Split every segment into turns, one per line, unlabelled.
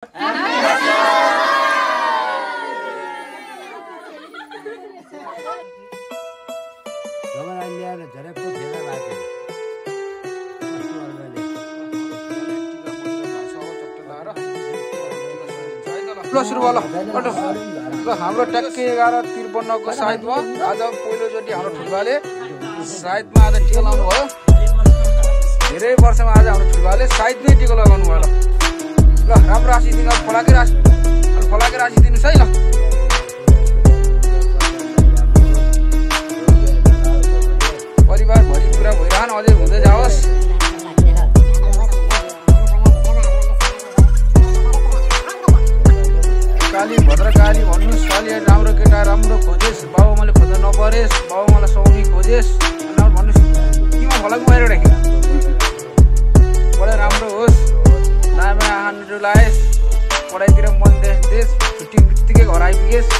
सुरु भयो ल हाम्रो ट्याक्कै 11:53 को साइडमा आज पहिलोचोटि हाम्रो ठुलबाले साइडमा आज टिका लाउनु भयो। धेरै वर्षमा आज हाम्रो ठुलबाले साइडमै टिका लगाउनु भयो। ल राम्रो राशि दिनु, फलाके राशि दिनुस् है। ल परिवार भरि पुरा भइरहन, अझै हुँदै जाओस्। काली भद्रकाली भन्नुस्, काली राम्रो केटा राम्रो खोजेस्, बाबुआमाले खोज्न नपरेस्, बाबुआमालाई सौनी खोजेस् भन्नुस्। किमा फलाक बाहिर राखेन पढाइ राम्रो होस्, नाममा आहान्नु लाएस्, पढाइतिर मन देश छुट्टी बित्तिकै घर आइपुगेस्।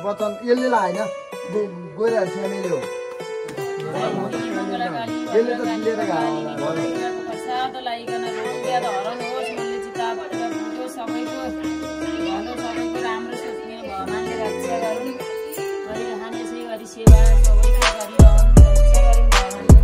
बचन यसले ला हैन गइरहेछ मैले हो यसले त दिएर गयो
प्रसाद लाइकन रोगिया त हरण होस्, मनले चिता भएर भुटो सबैको राम्रो सोच्ने भगवानले रक्षा गरून्, गरिरहने यसै गरी सेवा सबैको गरिरहन्, रक्षा गरून् भगवानले।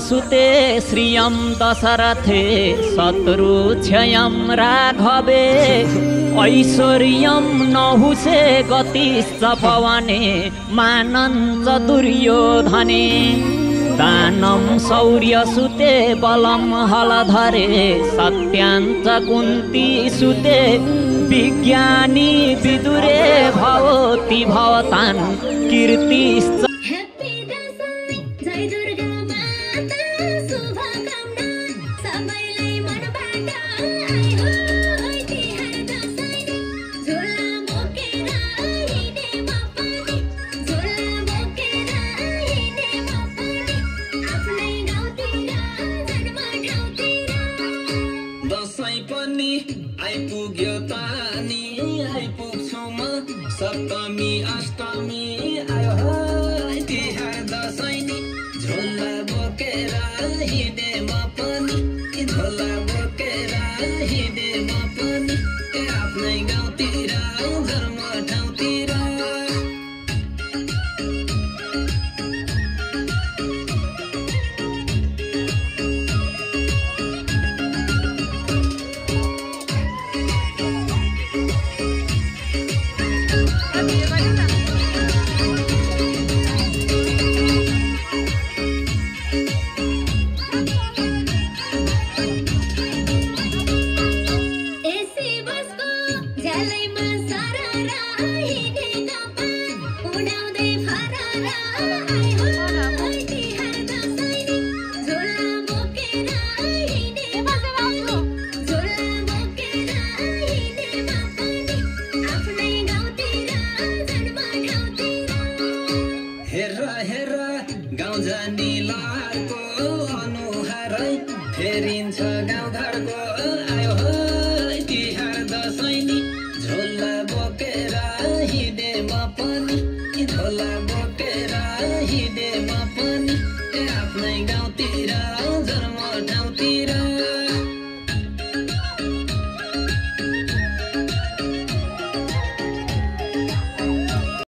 सुते श्रियं दशरथे शत्रु क्षयं राघवे ऐश्वर्यं नहुषे गतिश्च पवने मानञ्च दुर्योधने दानं शौर्य सुते बलं हलधरे सत्याञ्च कुन्ती सुते विज्ञानी विदुरे भवति भवतान् कीर्तिश्च।
त्यो पानी आइपुग्छु म सप्तमी अष्टमी आयो तिहार दसैँ नि झोला बोकेर हिँडे म पनि झोला बोकेर हिँडे म पनि आफ्नै गाउँतिर जन्म ठाउँतिर फेरिन्छ गाउँघरको आयो तिहार दसैँ नि झोला बोकेर हिँडे म पनि झोला बोकेर हिँडे म पनि आफ्नै गाउँ